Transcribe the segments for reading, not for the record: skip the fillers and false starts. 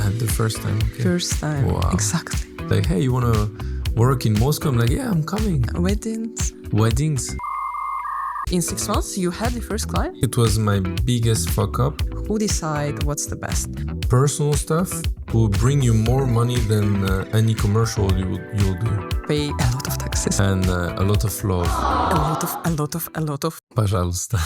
The first time. Okay. First time. Wow. Exactly. Like, hey, you want to work in Moscow? I'm like, yeah, I'm coming. Weddings. In 6 months, you had the first client? It was my biggest fuck up. Who decide what's the best? Personal stuff will bring you more money than any commercial you'll do. Pay a lot of taxes. And a lot of love. A lot of. Пожалуйста.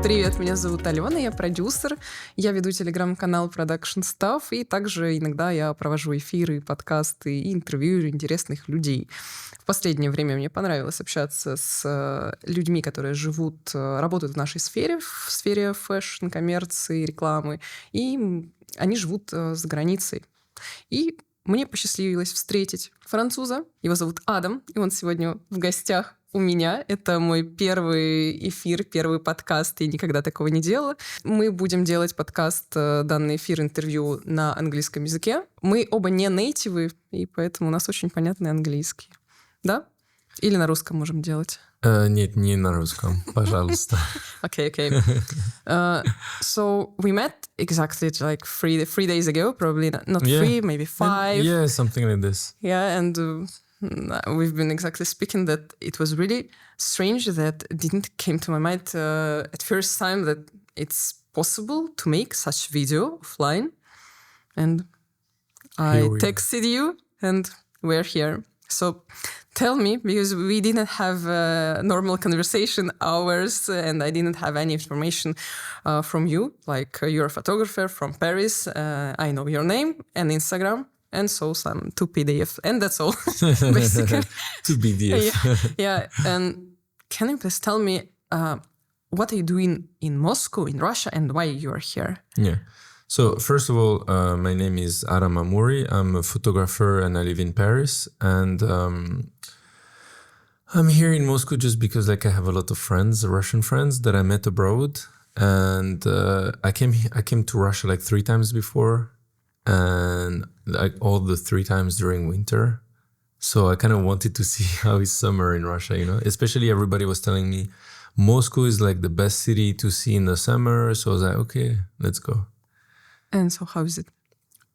Привет, меня зовут Алена, я продюсер, я веду телеграм-канал Production Stuff, и также иногда я провожу эфиры, подкасты и интервью интересных людей. В последнее время мне понравилось общаться с людьми, которые работают в нашей сфере, в сфере фэшн, коммерции, рекламы, и они живут за границей. И мне посчастливилось встретить француза, его зовут Адам, и он сегодня в гостях у меня. Это мой первый эфир, первый подкаст. Я никогда такого не делала. Мы будем делать подкаст, данный эфир, интервью на английском языке. Мы оба не нейтивы, и поэтому у нас очень понятный английский. Да? Или на русском можем делать? Нет, не на русском. Пожалуйста. Okay. So we met exactly like three days ago, probably not 3, maybe 5. Yeah, something like this. Yeah, and we've been exactly speaking that it was really strange that it didn't came to my mind at first time that it's possible to make such video offline. And I texted you and we're here. So tell me, because we didn't have normal conversation hours and I didn't have any information from you, like you're a photographer from Paris. I know your name and Instagram. And so some 2 PDF, and that's all, basically. 2 PDF. Yeah. And can you please tell me what are you doing in Moscow, in Russia, and why you are here? Yeah. So first of all, my name is Adam Amuri. I'm a photographer and I live in Paris. And I'm here in Moscow just because I have a lot of friends, Russian friends that I met abroad. And I came to Russia 3 times before. And all the 3 times during winter. So I kind of wanted to see how is summer in Russia, Especially everybody was telling me Moscow is the best city to see in the summer. So I was like, okay, let's go. And so how is it?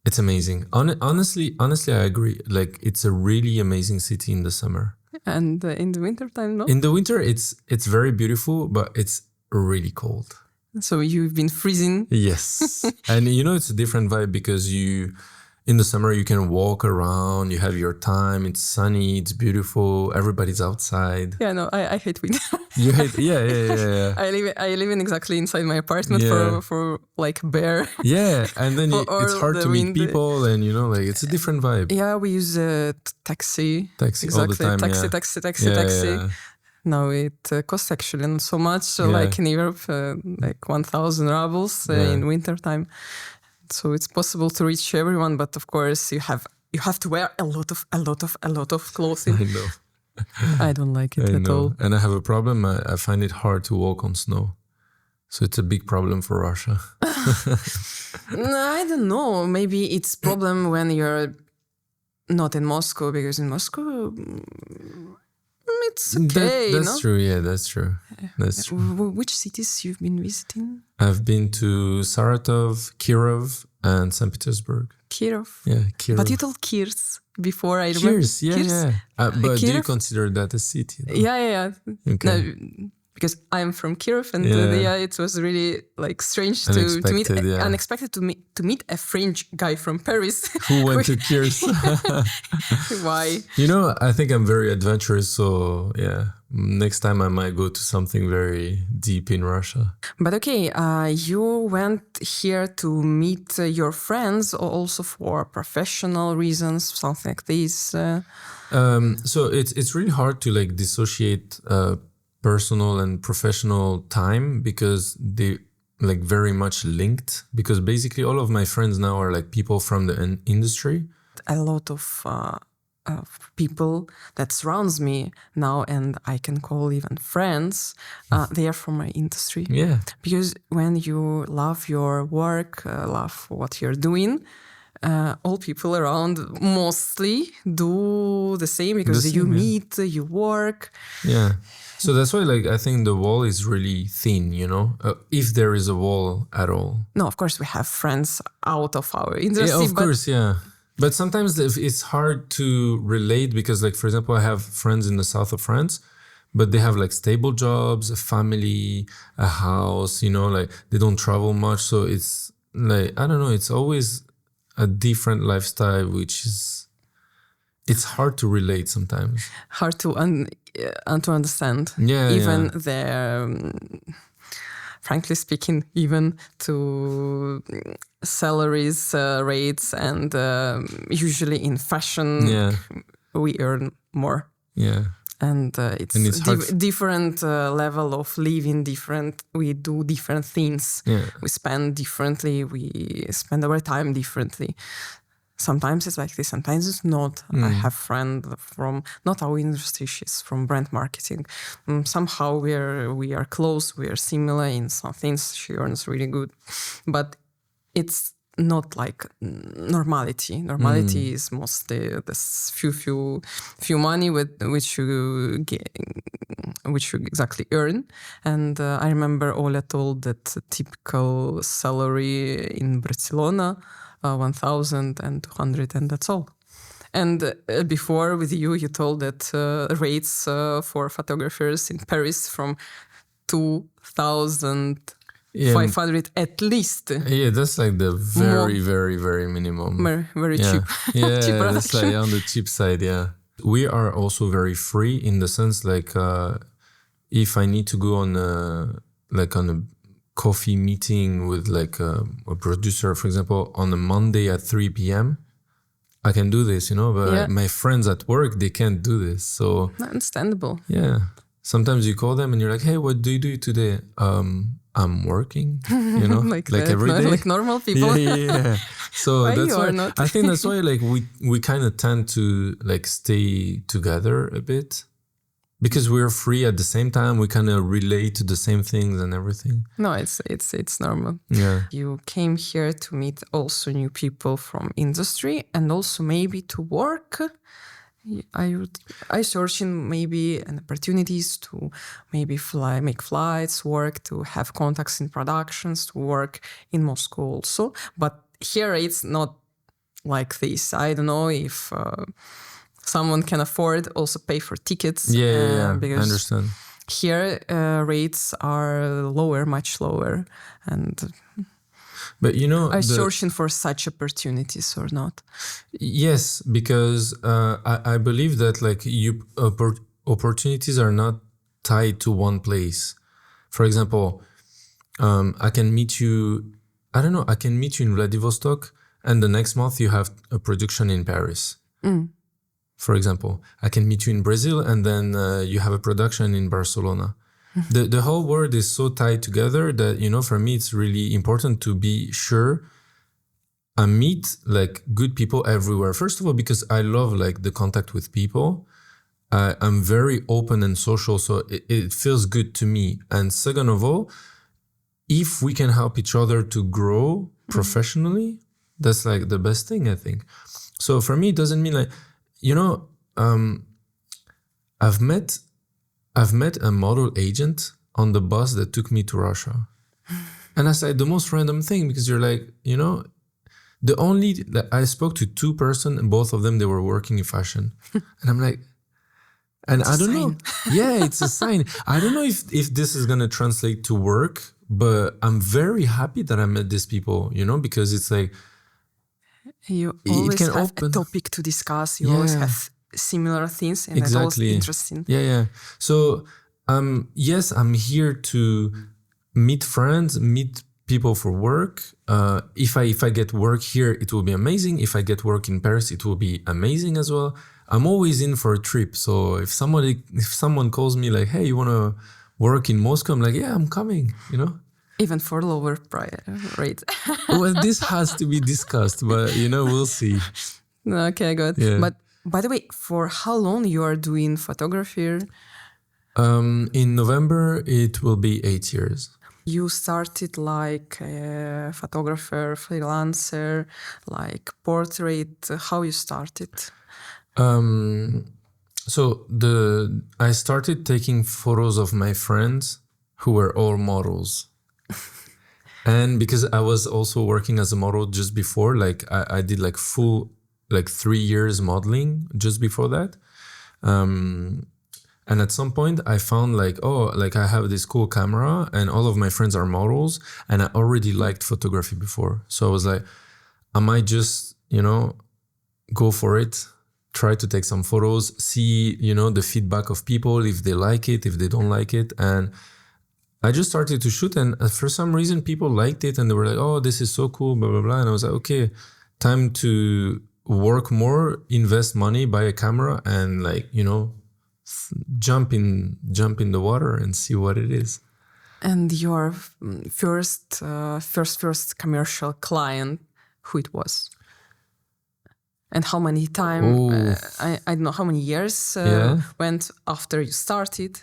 It's amazing. Honestly, I agree. It's a really amazing city in the summer. And in the winter time, no? In the winter, it's very beautiful, but it's really cold. So you've been freezing? Yes. And it's a different vibe because in the summer you can walk around, you have your time, it's sunny, it's beautiful, everybody's outside. Yeah, no, I hate winter. You hate, yeah. I live in exactly inside my apartment for bare. Yeah, and then it's hard to meet people and it's a different vibe. Yeah, we use taxi. Taxi exactly. All the time, Taxi. Yeah. No, it costs actually not so much, like in Europe, 1,000 rubles in winter time. So it's possible to reach everyone, but of course you have to wear a lot of clothing. I know. I don't like it at all. And I have a problem. I find it hard to walk on snow. So it's a big problem for Russia. I don't know. Maybe it's problem when you're not in Moscow, because in Moscow it's okay. That's true. Yeah, that's true. That's true. Which cities you've been visiting? I've been to Saratov, Kirov, and St. Petersburg. Kirov. Yeah, Kirov. But you told Kirs before. I remember. Kirs, yeah. But Kirov? do you consider that a city? Though? Yeah. Okay. No, because I'm from Kirov, and it was really strange to meet, unexpected to meet a French guy from Paris who went to Kirs. Why? I think I'm very adventurous, so next time I might go to something very deep in Russia. But okay, you went here to meet your friends, or also for professional reasons, something like this. So it's really hard to dissociate personal and professional time because they very much linked, because basically all of my friends now are people from the industry. A lot of people that surrounds me now, and I can call even friends, they are from my industry. Yeah. Because when you love your work, love what you're doing, all people around mostly do the same because you meet, you work. Yeah. So that's why, like, I think the wall is really thin, if there is a wall at all. No, of course we have friends out of our industry. Yeah, of course, yeah. But sometimes it's hard to relate because, like, for example, I have friends in the south of France, but they have like stable jobs, a family, a house, like they don't travel much. So it's like, I don't know, it's always a different lifestyle, it's hard to relate sometimes. Hard to understand. Yeah. Even frankly speaking, even to salaries, rates, and usually in fashion, we earn more. Yeah. And it's different level of living, we do different things. Yeah. We spend differently, we spend our time differently. Sometimes it's like this, sometimes it's not. I have a friend from, not our industry, she's from brand marketing. Somehow we are close, we are similar in some things, she earns really good. But it's not like normality. Normality is mostly this few money which you exactly earn. And I remember Oля told that typical salary in Barcelona 1,200, and that's all. And before with you told that rates for photographers in Paris from 2,500 at least. Yeah, that's like the very, very, very minimum. Very cheap. Yeah, cheap that's like on the cheap side, yeah. We are also very free in the sense like if I need to go on a coffee meeting with like a producer, for example, on a Monday at 3 p.m., I can do this, but my friends at work, they can't do this. So understandable. Yeah. Sometimes you call them and you're like, hey, what do you do today? I'm working, like every day. Like normal people. Yeah. So why that's you why are not? I think that's why like we kind of tend to like stay together a bit because we're free at the same time. We kind of relate to the same things and everything. No, it's normal. Yeah. You came here to meet also new people from industry and also maybe to work. I searching maybe an opportunities to maybe make flights, work, to have contacts in productions, to work in Moscow also. But here it's not like this. I don't know if someone can afford also pay for tickets. Yeah. Because I understand. Here rates are lower, much lower, and. But are searching for such opportunities or not? Yes, because I believe that like opportunities are not tied to one place. For example, I can meet you. I don't know. I can meet you in Vladivostok, and the next month you have a production in Paris. For example, I can meet you in Brazil, and then you have a production in Barcelona. The whole world is so tied together that, for me, it's really important to be sure I meet like good people everywhere. First of all, because I love like the contact with people. I'm very open and social, so it feels good to me. And second of all, if we can help each other to grow professionally, that's like the best thing, I think. So for me, it doesn't mean like, I've met a model agent on the bus that took me to Russia. And that's like the most random thing because you're like, I spoke to two persons and both of them, they were working in fashion. And I'm like, and I don't know. Yeah, it's a sign. I don't know if this is going to translate to work, but I'm very happy that I met these people, because it's like, you always have a topic to discuss. You always have similar things, and that's also interesting. Yeah. So, yes, I'm here to meet friends, meet people for work. If I get work here, it will be amazing. If I get work in Paris, it will be amazing as well. I'm always in for a trip. So if someone calls me like, hey, you want to work in Moscow? I'm like, yeah, I'm coming, Even for lower rate. Well, this has to be discussed, but, we'll see. Okay, good. Yeah. But by the way, for how long you are doing photography? In November, it will be 8 years. You started like a photographer, freelancer, like portrait. How you started? So I started taking photos of my friends who were all models. And because I was also working as a model just before, like I did like full, like 3 years modeling just before that. And at some point I found like, I have this cool camera and all of my friends are models and I already liked photography before. So I was like, I might just, go for it, try to take some photos, see, the feedback of people, if they like it, if they don't like it. And I just started to shoot and for some reason people liked it and they were like, oh, this is so cool, blah, blah, blah. And I was like, okay, time to work more, invest money, buy a camera and like, jump in the water and see what it is. And your first commercial client, who it was? And how many time, I don't know how many years went after you started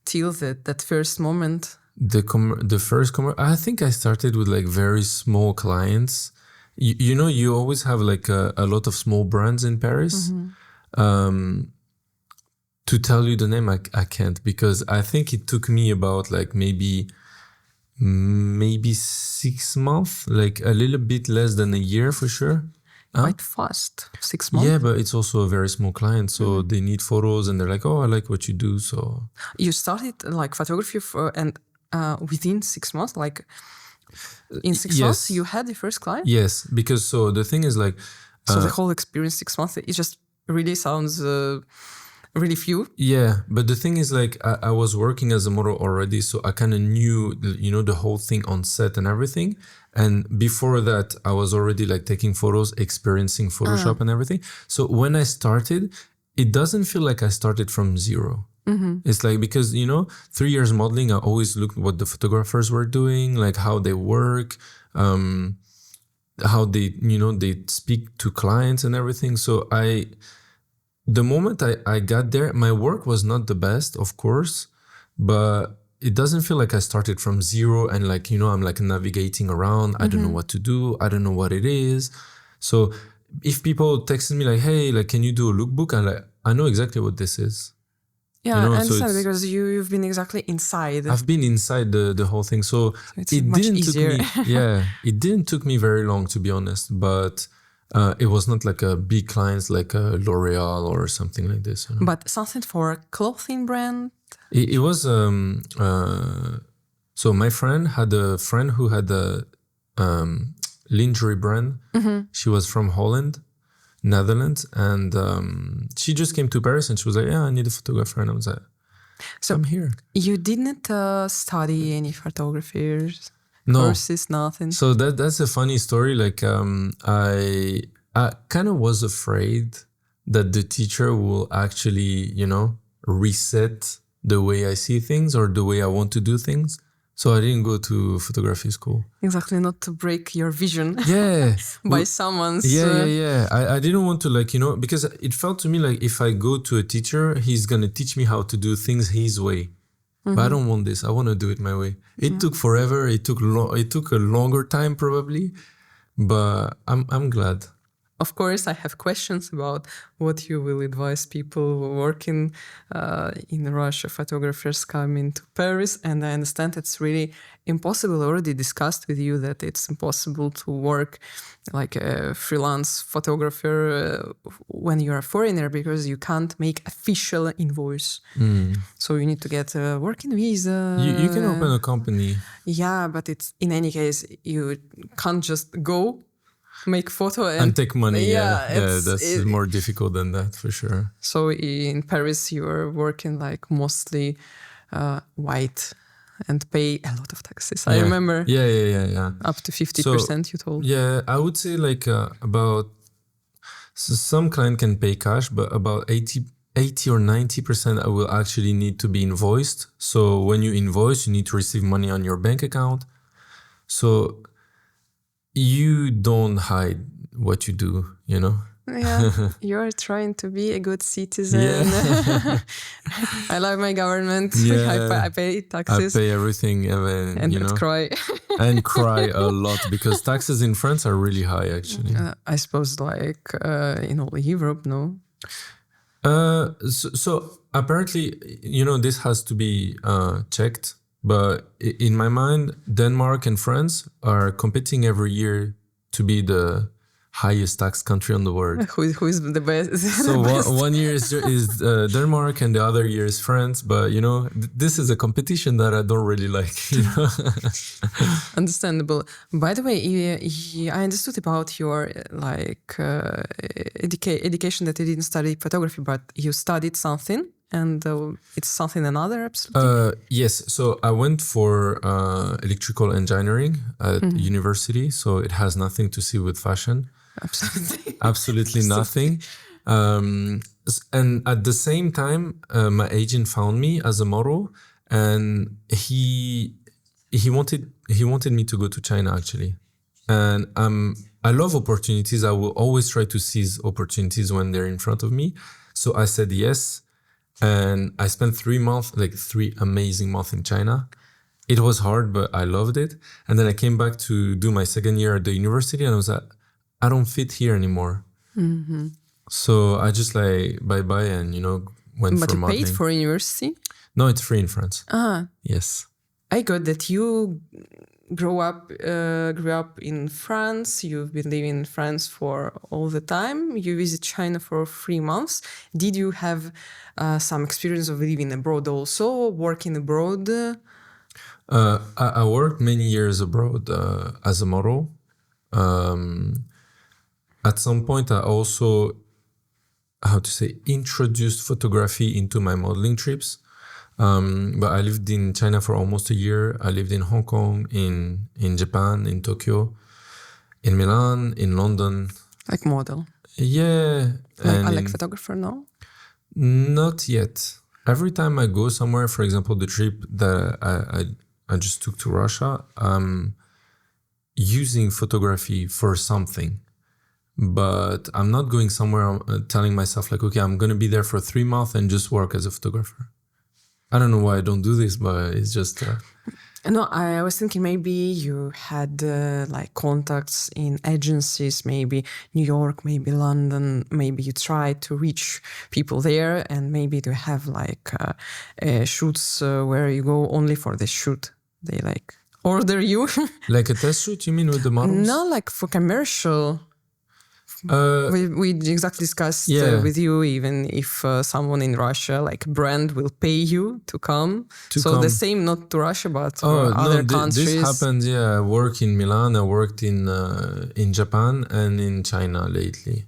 till that first moment? The first I think I started with like very small clients. You always have like a lot of small brands in Paris. Mm-hmm. To tell you the name, I can't because I think it took me about like maybe 6 months, like a little bit less than a year for sure. Quite fast, 6 months. Yeah, but it's also a very small client, so they need photos, and they're like, "Oh, I like what you do." So you started like photography within 6 months, like in 6 months, you had the first client. Yes, because so the thing is like, so the whole experience 6 months, it just really sounds really few. Yeah, but the thing is like, I was working as a model already, so I kind of knew, the whole thing on set and everything. And before that, I was already like taking photos, experiencing Photoshop and everything. So when I started, it doesn't feel like I started from zero. Mm-hmm. It's like, because, 3 years modeling, I always looked what the photographers were doing, like how they work, how they, they speak to clients and everything. So the moment I got there, my work was not the best, of course, but it doesn't feel like I started from zero and like, I'm like navigating around. I don't know what to do. I don't know what it is. So if people texted me like, hey, like, can you do a lookbook? I'm like, I know exactly what this is. Yeah, I understand, because you've been exactly inside. I've been inside the whole thing. So it's much easier. It didn't took me very long, to be honest, but it was not like a big clients like a L'Oreal or something like this. But something for a clothing brand? It was, so my friend had a friend who had a lingerie brand. Mm-hmm. She was from Holland, Netherlands. And she just came to Paris and she was like, yeah, I need a photographer. And I was like, so I'm here. You didn't study any photography? No. Courses, nothing. So that's a funny story. Like, I kind of was afraid that the teacher will actually, reset the way I see things or the way I want to do things. So I didn't go to photography school. Exactly, not to break your vision. Yeah. by someone's. Yeah. I didn't want to because it felt to me like if I go to a teacher, he's going to teach me how to do things his way. Mm-hmm. But I don't want this. I want to do it my way. It took forever. It took a longer time probably, but I'm glad. Of course, I have questions about what you will advise people working in Russia, photographers coming to Paris. And I understand it's really impossible. I already discussed with you that it's impossible to work like a freelance photographer when you're a foreigner because you can't make official invoice. So you need to get a working visa. You can open a company. Yeah, but it's in any case, you can't just go make photo and take money. That's more difficult than that for sure. So in Paris you are working like mostly white and pay a lot of taxes. I remember up to 50% you told. Yeah, I would say like about some client can pay cash, but about 80 or 90% I will actually need to be invoiced. So when you invoice, you need to receive money on your bank account. So you don't hide what you do, Yeah, you're trying to be a good citizen. Yeah. I love my government. Yeah. I pay taxes. I pay everything and you know, cry. and cry a lot because taxes in France are really high, actually. I suppose like in all Europe, no? So apparently, you know, this has to be checked. But in my mind, Denmark and France are competing every year to be the highest tax country on the world. Who is the best? So one year is Denmark and the other year is France. But, you know, this is a competition that I don't really like, you know. Understandable. By the way, I understood about your education that you didn't study photography, but you studied something. And it's something another, absolutely? Yes. So I went for electrical engineering at university. So it has nothing to see with fashion. Absolutely. Absolutely nothing. And at the same time, my agent found me as a model, and he wanted me to go to China, actually. And I love opportunities. I will always try to seize opportunities when they're in front of me. So I said yes. And I spent 3 months, like 3 amazing months in China. It was hard, but I loved it. And then I came back to do my second year at the university, and I was like, I don't fit here anymore. Mm-hmm. So I just like, bye-bye, and, you know, went but for But modeling. you paid for university? No, it's free in France. Ah. Yes. I got that you grew up in France. You've been living in France for all the time. You visit China for 3 months. Did you have some experience of living abroad also, working abroad? I worked many years abroad as a model. At some point, I also, introduced photography into my modeling trips. But I lived in China for almost a year. I lived in Hong Kong, in Japan, in Tokyo, in Milan, in London. Like model? Yeah. Like photographer, no? Not yet. Every time I go somewhere, for example, the trip that I just took to Russia, I'm using photography for something. But I'm not going somewhere telling myself like, okay, I'm going to be there for 3 months and just work as a photographer. I don't know why I don't do this, but it's just... No, I was thinking maybe you had like contacts in agencies, maybe New York, maybe London, maybe you tried to reach people there, and maybe to have like shoots where you go only for the shoot. They like order you. Like a test shoot, you mean, with the models? No, like for commercial. We exactly discussed with you, even if someone in Russia, like brand, will pay you to come. The same, not to Russia, but other countries. This happened, yeah. I work in Milan, I worked in Japan and in China lately.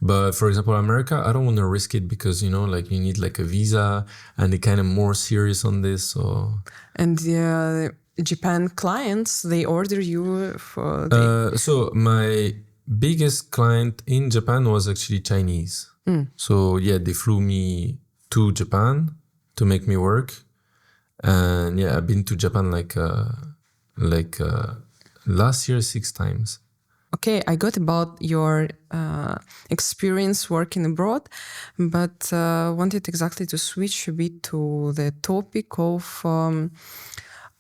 But for example, America, I don't want to risk it because, you know, like you need like a visa and they're kind of more serious on this. So. And Japan clients, they order you for... So my biggest client in Japan was actually Chinese. So yeah, they flew me to Japan to make me work. And yeah, I've been to Japan like last year 6 times. Okay, I got about your experience working abroad, but wanted exactly to switch a bit to the topic of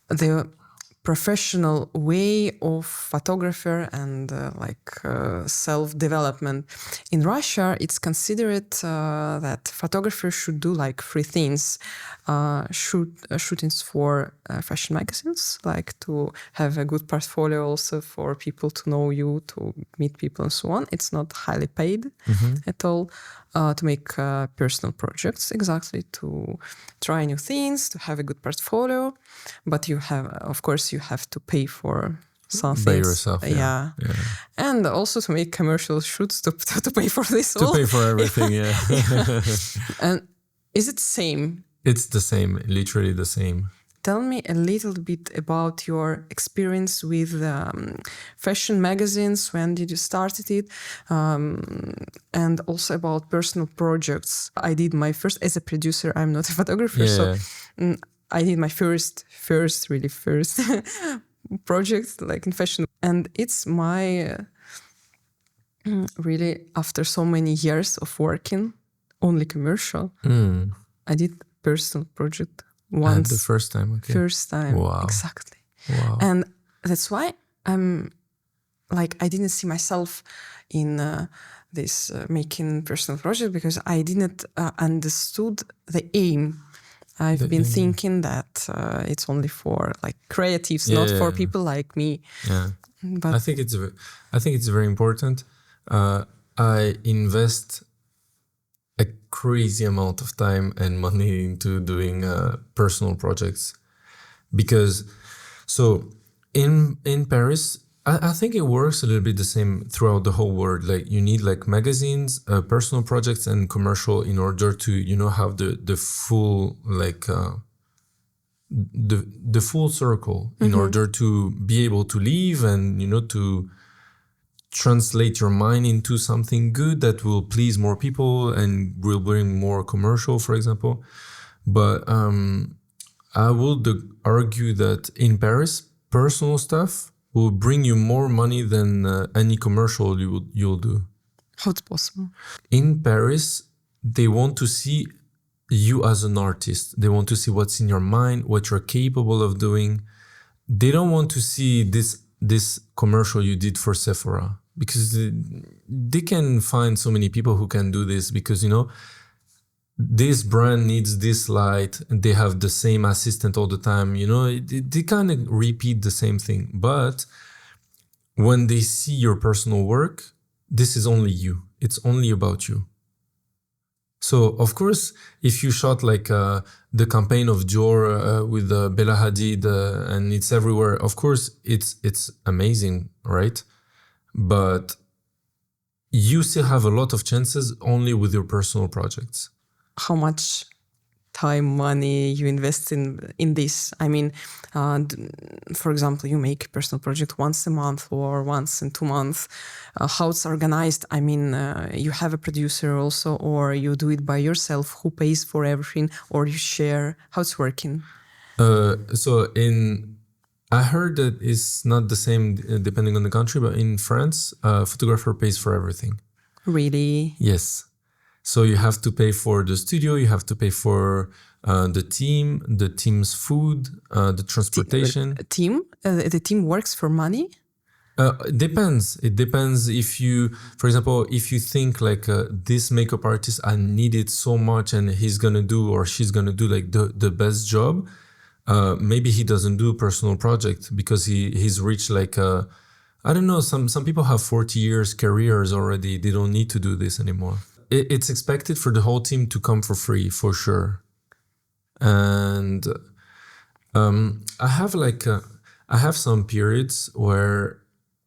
the professional way of photographer and self-development. In Russia, it's considered that photographers should do like 3 things. Shootings for fashion magazines, like to have a good portfolio also for people to know you, to meet people and so on. It's not highly paid at all. To make personal projects, exactly, to try new things, to have a good portfolio. But you have, of course, you have to pay for some by things. Yourself, yeah. And also to make commercial shoots to pay for this. To pay for everything, yeah. And is it same? It's the same, literally the same. Tell me a little bit about your experience with fashion magazines. When did you start it? And also about personal projects. I did my first, as a producer, I'm not a photographer, so I did my first project like in fashion. And it's my Really, after so many years of working only commercial, I did personal project once. The first time, okay. First time, Wow. exactly. Wow. And that's why I'm like, I didn't see myself in this making personal project because I didn't understood the aim. I've been thinking that it's only for like creatives, not for people like me. Yeah, but I think it's very important. I invest a crazy amount of time and money into doing personal projects because in Paris, I think it works a little bit the same throughout the whole world. Like you need like magazines, personal projects, and commercial in order to have the full like the full circle in order to be able to live and to translate your mind into something good that will please more people and will bring more commercial, for example. But I would argue that in Paris, personal stuff will bring you more money than any commercial you'll do. How it's possible? In Paris, they want to see you as an artist. They want to see what's in your mind, what you're capable of doing. They don't want to see this commercial you did for Sephora because they can find so many people who can do this because, this brand needs this light and they have the same assistant all the time. They kind of repeat the same thing. But when they see your personal work, this is only you. It's only about you. So, of course, if you shot like the campaign of Dior with Bella Hadid and it's everywhere, of course, it's amazing, right? But you still have a lot of chances only with your personal projects. How much time, money you invest in this? I mean, for example, you make a personal project once a month or once in 2 months. How it's organized? I mean, you have a producer also, or you do it by yourself? Who pays for everything, or you share? How it's working? I heard that it's not the same depending on the country, but in France, a photographer pays for everything. Really? Yes. So you have to pay for the studio, you have to pay for the team's food, the transportation. The team works for money? It depends. It depends if you, for example, if you think like this makeup artist, I need it so much and he's going to do or she's going to do like the best job. Maybe he doesn't do a personal project because he's reached like, I don't know, some people have 40 years careers already. They don't need to do this anymore. It's expected for the whole team to come for free, for sure. And I have some periods where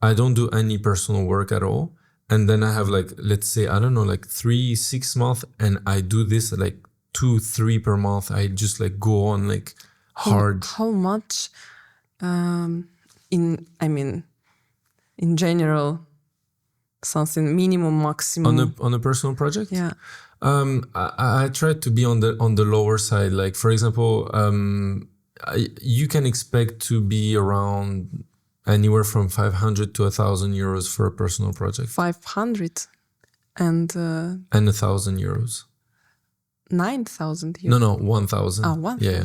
I don't do any personal work at all. And then I have like, let's say, I don't know, like 3-6 months and I do this like 2-3 per month. I just like go on like hard. How much in general, something minimum, maximum on a personal project? Yeah. I try to be on the lower side. Like for example, you can expect to be around anywhere from 500 to 1,000 euros for a personal project. 500 and 1,000 euros. 9,000 euros. No, 1,000. 1,000. Yeah.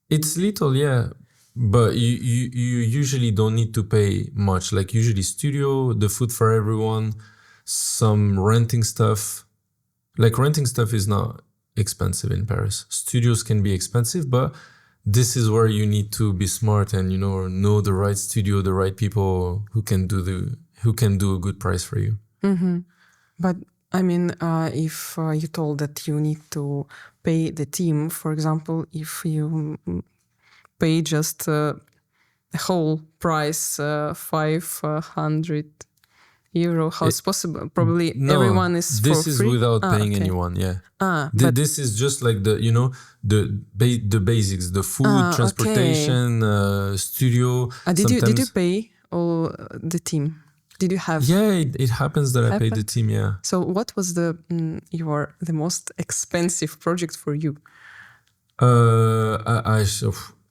It's little, yeah. But you usually don't need to pay much. Like usually studio, the food for everyone, some renting stuff. Like renting stuff is not expensive in Paris. Studios can be expensive, but this is where you need to be smart and know the right studio, the right people who can do a good price for you. Mm-hmm. But I mean, if you told that you need to pay the team, for example, if you pay just the whole price, 500 euro, how it's possible? Probably everyone is for free. This is without paying anyone, yeah. But this is just like the basics, the food, transportation, studio. Did you pay all the team? Did you have? Yeah, it happens that I paid the team, yeah. So what was the most expensive project for you?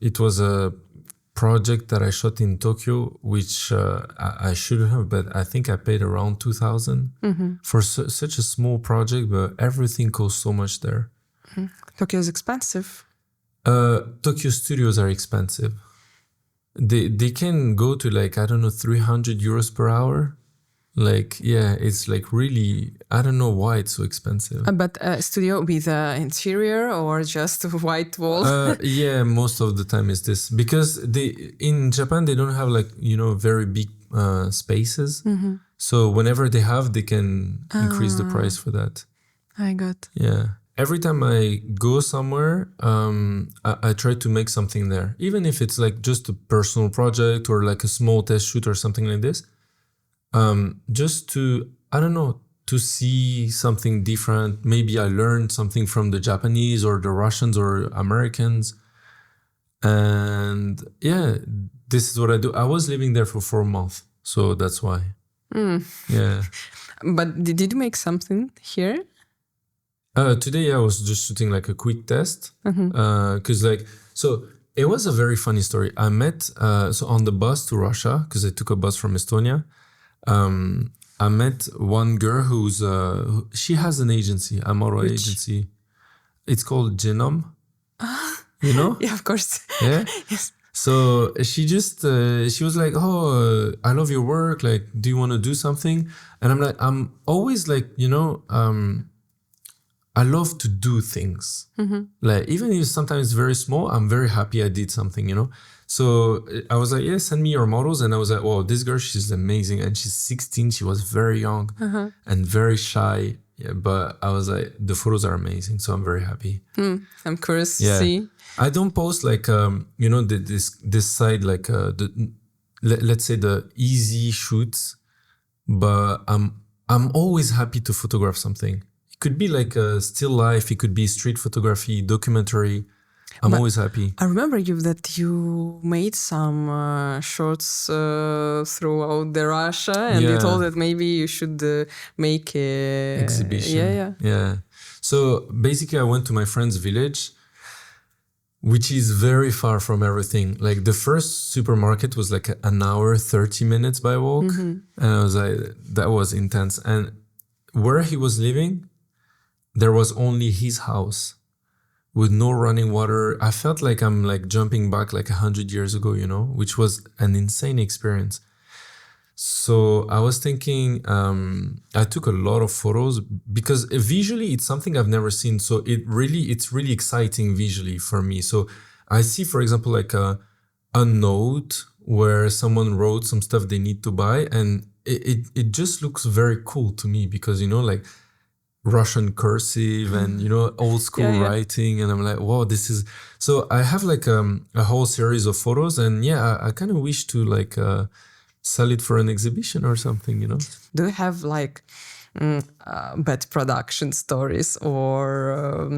It was project that I shot in Tokyo, which I shouldn't have, but I think I paid around 2,000 for such a small project, but everything costs so much there. Tokyo is expensive. Tokyo studios are expensive. They can go to like, I don't know, 300 euros per hour. Like, yeah, it's like really, I don't know why it's so expensive. But a studio with interior or just a white wall? Yeah, most of the time is this. Because in Japan, they don't have like, very big spaces. So whenever they have, they can increase the price for that. I got. Yeah. Every time I go somewhere, I try to make something there. Even if it's like just a personal project or like a small test shoot or something like this. Just to, I don't know, to see something different. Maybe I learned something from the Japanese or the Russians or Americans. And yeah, this is what I do. I was living there for 4 months. So that's why. Yeah. But did you make something here? Today I was just shooting like a quick test. Because so it was a very funny story. I met, so on the bus to Russia, because I took a bus from Estonia. I met one girl she has an agency, a model agency. It's called Genome. You know? Yeah, of course. Yeah? Yes. So she just, she was like, oh, I love your work. Like, do you want to do something? And I'm like, I'm always like, I love to do things. Like, even if sometimes it's very small, I'm very happy I did something, So I was like, yeah, send me your models. And I was like, oh, this girl, she's amazing. And she's 16. She was very young and very shy. Yeah, but I was like, the photos are amazing. So I'm very happy. I'm curious to see. I don't post like, this side, like let's say the easy shoots. But I'm always happy to photograph something. It could be like a still life. It could be street photography, documentary. I'm always happy. I remember that you made some shorts throughout Russia, and you told that maybe you should make an exhibition. Yeah. So basically, I went to my friend's village, which is very far from everything. Like the first supermarket was like an hour, 30 minutes by walk, and I was like, that was intense. And where he was living, there was only his house. With no running water. I felt like I'm like jumping back like 100 years ago, which was an insane experience. So I was thinking, I took a lot of photos because visually it's something I've never seen. So it's really exciting visually for me. So I see, for example, like a note where someone wrote some stuff they need to buy. And it just looks very cool to me because, like, Russian cursive and old school writing, and I'm like, wow, this is so. I have like a whole series of photos, and I kind of wish to like sell it for an exhibition or something. Do you have like bad production stories or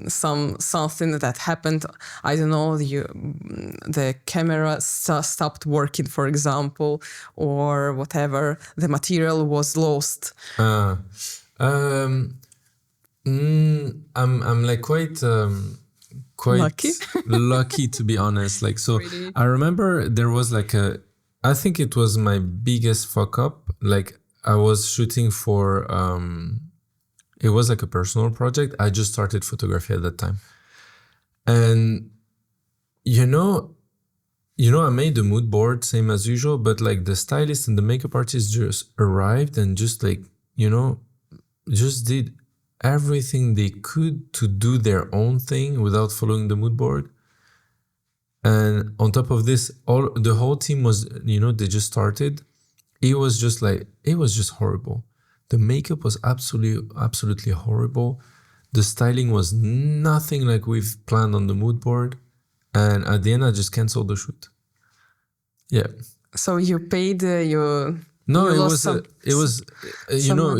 something that happened? I don't know. The camera stopped working, for example, or whatever. The material was lost. I'm like quite lucky to be honest. Like, so really? I remember there was like I think it was my biggest fuck up. Like I was shooting for, it was like a personal project. I just started photography at that time. And, I made the mood board, same as usual, but like the stylist and the makeup artist just arrived and just like, just did everything they could to do their own thing without following the mood board. And on top of this, the whole team was, they just started. It was just horrible. The makeup was absolutely horrible. The styling was nothing like we've planned on the mood board. And at the end, I just canceled the shoot. Yeah. So you paid your... No, it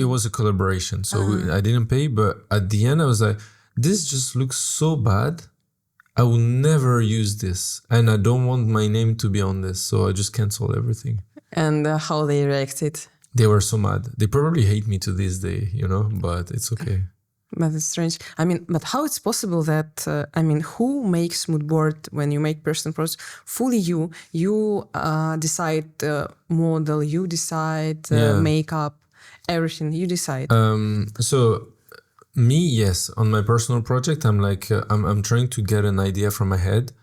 was a collaboration. So I didn't pay, but at the end I was like, this just looks so bad. I will never use this. And I don't want my name to be on this. So I just canceled everything. And how they reacted? They were so mad. They probably hate me to this day, but it's okay. But it's strange. I mean, but how it's possible that, who makes mood board when you make personal projects? Fully you. You decide model, you decide makeup, everything, you decide. So me, yes, on my personal project, I'm like, I'm trying to get an idea from my head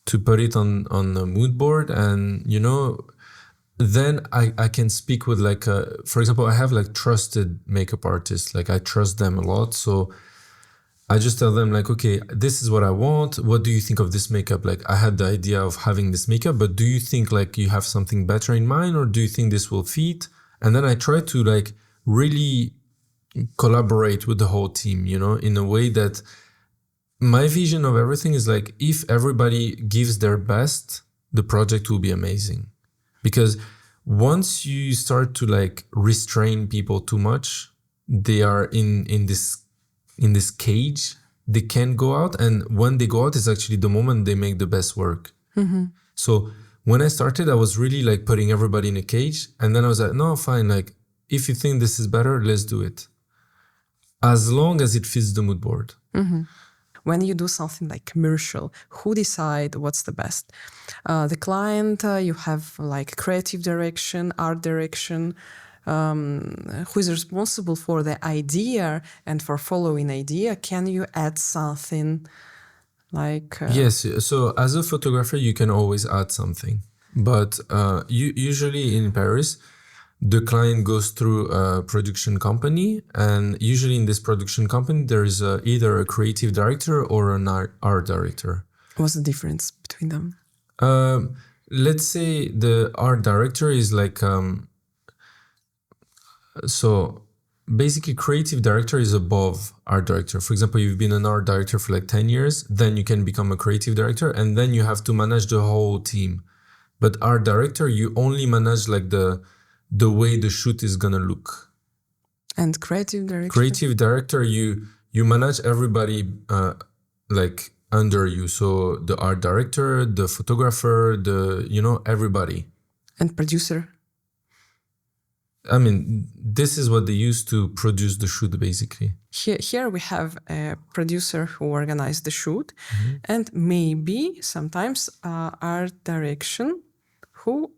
to put it on a mood board, and then I can speak with like, for example, I have like trusted makeup artists, like I trust them a lot. So I just tell them like, okay, this is what I want. What do you think of this makeup? Like I had the idea of having this makeup, but do you think like you have something better in mind, or do you think this will fit? And then I try to like really collaborate with the whole team, in a way that my vision of everything is like, if everybody gives their best, the project will be amazing. Because once you start to like restrain people too much, they are in this cage. They can't go out, and when they go out is actually the moment they make the best work. Mm-hmm. So when I started, I was really like putting everybody in a cage, and then I was like, no, fine. Like if you think this is better, let's do it, as long as it fits the mood board. Mm-hmm. When you do something like commercial, who decide what's the best? The client, you have like creative direction, art direction, who is responsible for the idea and for following idea. Can you add something like... Yes, so as a photographer, you can always add something. But usually in Paris, the client goes through a production company, and usually in this production company, there is either a creative director or an art director. What's the difference between them? Let's say the art director is like, so basically creative director is above art director. For example, you've been an art director for like 10 years, then you can become a creative director, and then you have to manage the whole team. But art director, you only manage like the way the shoot is gonna look. And creative director? Creative director, you manage everybody like under you. So the art director, the photographer, everybody. And producer? I mean, this is what they use to produce the shoot, basically. Here we have a producer who organized the shoot, mm-hmm. and maybe sometimes art direction who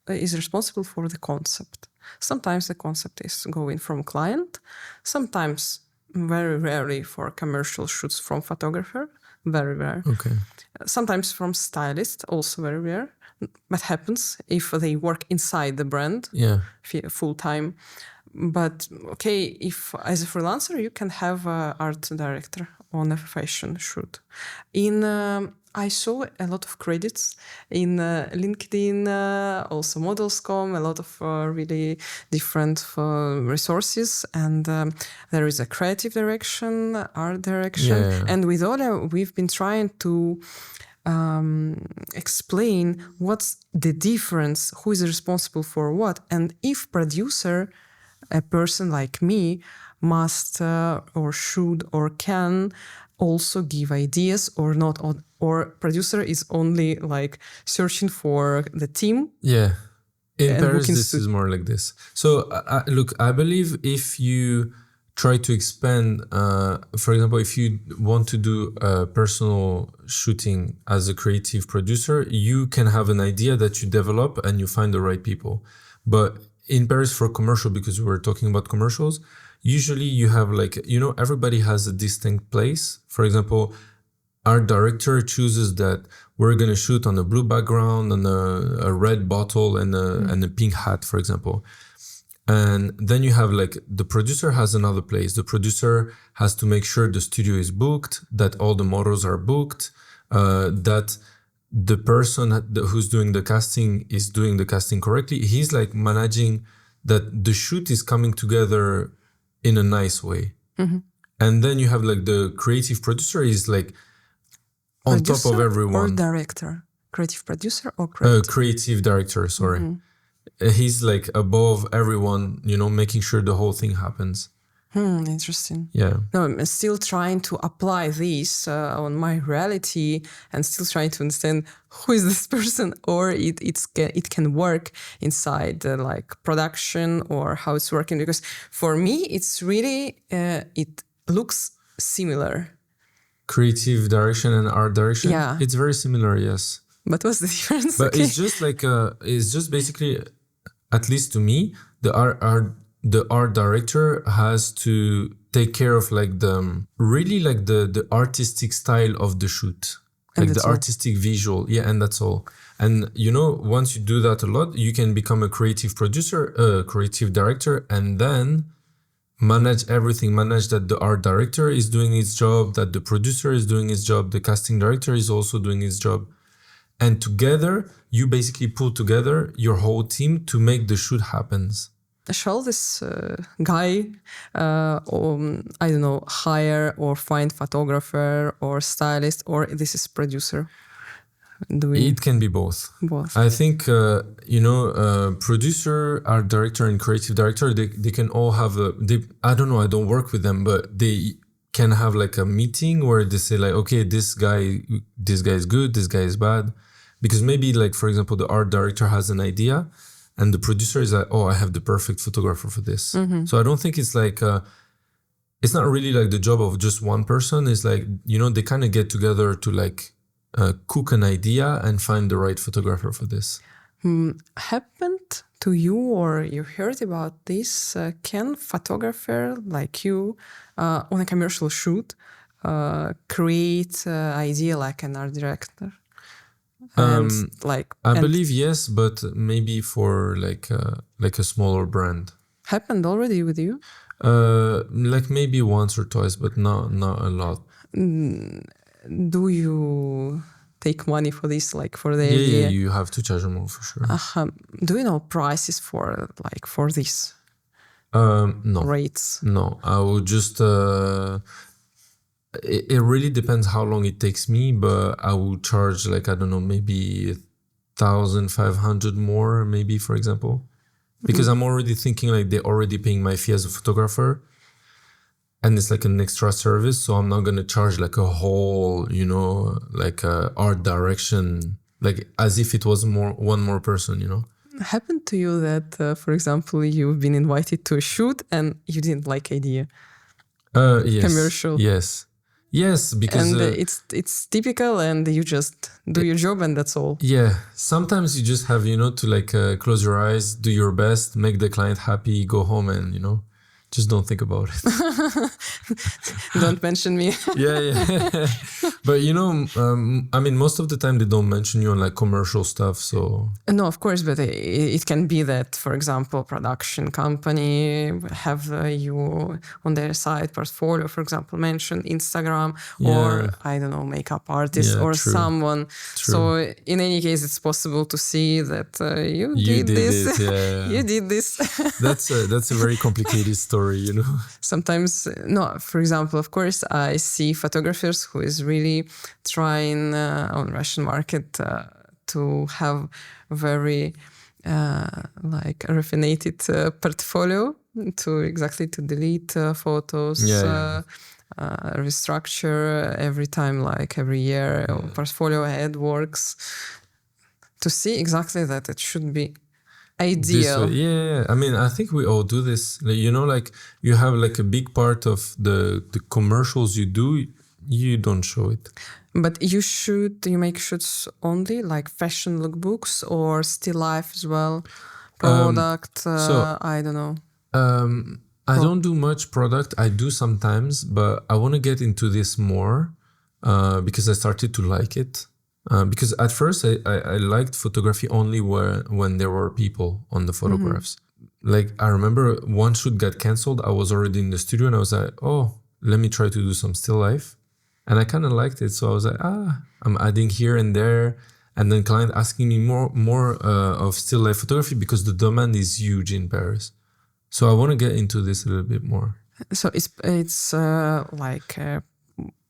is responsible for the concept. Sometimes the concept is going from client, sometimes very rarely for commercial shoots from photographer, very rare. Okay. Sometimes from stylist, also very rare. But happens if they work inside the brand full time. But okay, if as a freelancer, you can have an art director on a fashion shoot. I saw a lot of credits in LinkedIn, also models.com, a lot of really different resources. And there is a creative direction, art direction. Yeah. And with Ola, we've been trying to explain what's the difference, who is responsible for what. And if producer, a person like me, must or should or can also give ideas or not, or producer is only like searching for the team. Yeah. In Paris, this is more like this. So look, I believe if you try to expand, for example, if you want to do personal shooting as a creative producer, you can have an idea that you develop and you find the right people. But in Paris for commercial, because we were talking about commercials, usually you have like, everybody has a distinct place. For example, our director chooses that we're going to shoot on a blue background and a red bottle and a pink hat, for example. And then you have like the producer has another place. The producer has to make sure the studio is booked, that all the models are booked, that the person who's doing the casting is doing the casting correctly. He's like managing that the shoot is coming together in a nice way. Mm-hmm. And then you have like the creative producer is like on producer top of everyone. Or director? Creative producer or creative? Creative director, sorry. Mm-hmm. He's like above everyone, making sure the whole thing happens. Interesting. Yeah. No, I'm still trying to apply this on my reality and still trying to understand who is this person, or it can work inside like production or how it's working. Because for me, it's really looks similar. Creative direction and art direction. Yeah. It's very similar, yes. But what's the difference? But it's just like it's just basically, at least to me, the art director has to take care of like the artistic style of the shoot, like the artistic visual. Yeah, and that's all. And once you do that a lot, you can become a creative producer, creative director, and then manage everything. Manage that the art director is doing its job, that the producer is doing his job, the casting director is also doing his job. And together, you basically pull together your whole team to make the shoot happen. Shall this guy, hire or find photographer or stylist, or this is producer? It can be both. I think, producer, art director, and creative director, they can all have I don't work with them, but they can have like a meeting where they say like, okay, this guy is good, this guy is bad. Because maybe like, for example, the art director has an idea and the producer is like, oh, I have the perfect photographer for this. Mm-hmm. So I don't think it's like, it's not really like the job of just one person. It's like, they kind of get together to like cook an idea and find the right photographer for this. Happened to you, or you heard about this? Can photographer like you on a commercial shoot create idea like an art director? I believe yes, but maybe for like a smaller brand. Happened already with you? Like maybe once or twice, but not a lot. Do you take money for this, like for the idea? Yeah, you have to charge more for sure. Do you know prices for this? No. Rates? No, I would just. It really depends how long it takes me, but I will charge like, I don't know, maybe 1,500 more, maybe, for example. Because I'm already thinking like they're already paying my fee as a photographer. And it's like an extra service. So I'm not going to charge like a whole, like art direction, like as if it was one more person, Happened to you that, for example, you've been invited to a shoot and you didn't like idea? Yes. Commercial. Yes, because... And it's typical and you just do your job and that's all. Yeah. Sometimes you just have, to like close your eyes, do your best, make the client happy, go home and, just don't think about it. Don't mention me. Yeah. But, most of the time they don't mention you on like commercial stuff, so... No, of course, but it can be that, for example, production company have you on their site portfolio, for example, mention Instagram or, I don't know, makeup artist or someone. True. So in any case, it's possible to see that you did this. You did this. That's a very complicated story. Sometimes, for example, of course, I see photographers who is really trying on Russian market to have very raffinated portfolio to delete photos, restructure every time, like every year, portfolio ad works to see exactly that it should be ideal. Yeah. I think we all do this. Like you have like a big part of the commercials you do, you don't show it. But you make shoots only like fashion lookbooks or still life as well? Product, I don't know. I don't do much product. I do sometimes, but I want to get into this more because I started to like it. Because at first I liked photography only when there were people on the photographs. Mm-hmm. Like I remember one shoot got canceled. I was already in the studio and I was like, oh, let me try to do some still life. And I kind of liked it. So I was like, I'm adding here and there. And then client asking me more of still life photography because the demand is huge in Paris. So I want to get into this a little bit more. So it's like a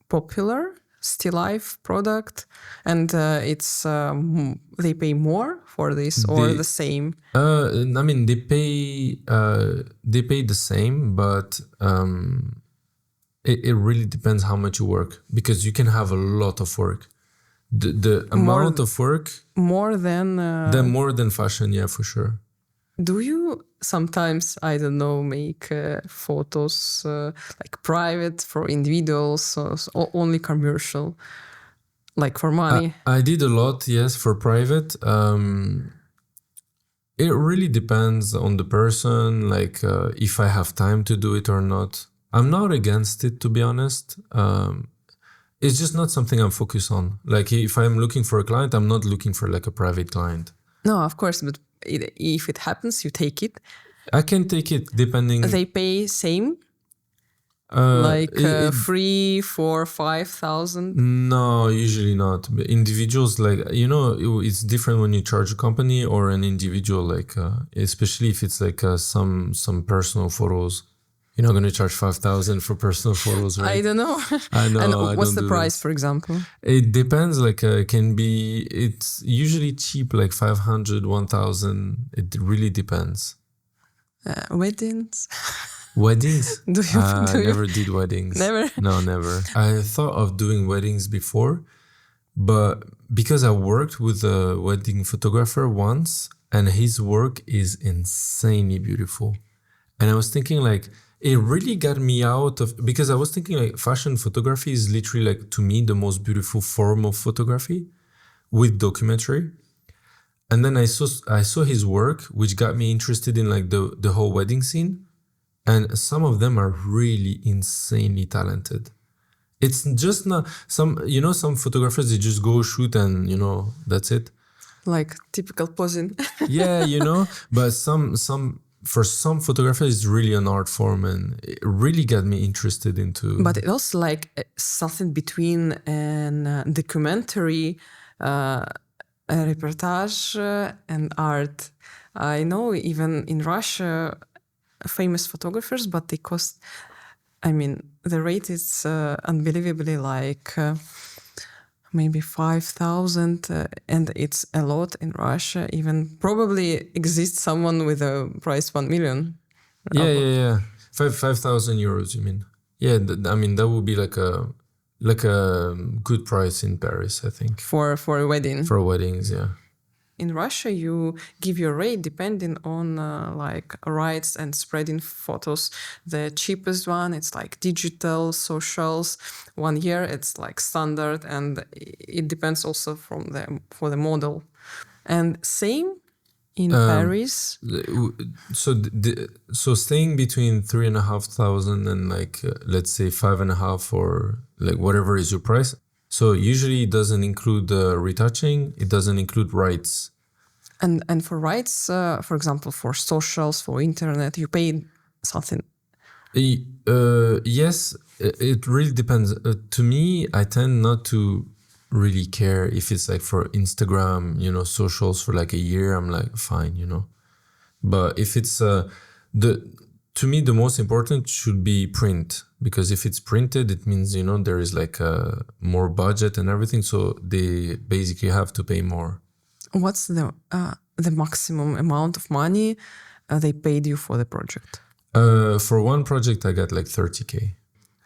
popular still life product, and it's they pay more for this or the same? They pay the same, but it really depends how much you work, because you can have a lot of work. The amount of work more than fashion, yeah, for sure. Do you sometimes, I don't know, make photos like private for individuals or only commercial, like for money? I did a lot, yes, for private. It really depends on the person, like if I have time to do it or not. I'm not against it, to be honest. It's just not something I'm focused on. Like if I'm looking for a client, I'm not looking for like a private client. No, of course, but if it happens, you take it. I can take it depending. They pay same? 3, 4, 5,000? No, usually not. Individuals, like, it's different when you charge a company or an individual, like, especially if it's like some personal photos. You're not going to charge 5,000 for personal photos, right? I don't know. I know. And what's the price, for example? It depends. Like, it's usually cheap, like 500, 1,000. It really depends. Weddings? Weddings? I never did weddings. Never? No, never. I thought of doing weddings before, but because I worked with a wedding photographer once, and his work is insanely beautiful. And I was thinking, like, it really got me out of, because I was thinking, like, fashion photography is literally, like, to me, the most beautiful form of photography with documentary. And then I saw his work, which got me interested in, like, the whole wedding scene. And some of them are really insanely talented. It's just not some photographers, they just go shoot and, that's it. Like typical posing. Yeah, but for some photographers, it's really an art form, and it really got me interested into. But it also like something between a documentary, a reportage, and art. I know even in Russia, famous photographers, but they cost, the rate is unbelievably like maybe 5,000, and it's a lot in Russia. Even probably exists someone with a price 1 million. Yeah. 5,000 euros, you mean? Yeah, that would be like a good price in Paris, I think. For a wedding. For weddings, yeah. In Russia, you give your rate depending on rights and spreading photos. The cheapest one, it's like digital, socials. 1 year, it's like standard, and it depends also for the model. And same in Paris. So staying between 3,500 and let's say 5,500 or like whatever is your price. So usually it doesn't include retouching. It doesn't include rights. And for rights, for example, for socials, for internet, you pay something. Yes, it really depends. To me, I tend not to really care if it's like for Instagram, socials for like a year. I'm like, fine, But if it's to me, the most important should be print, because if it's printed, it means, there is like more budget and everything. So they basically have to pay more. What's the maximum amount of money they paid you for the project? For one project, I got like 30K.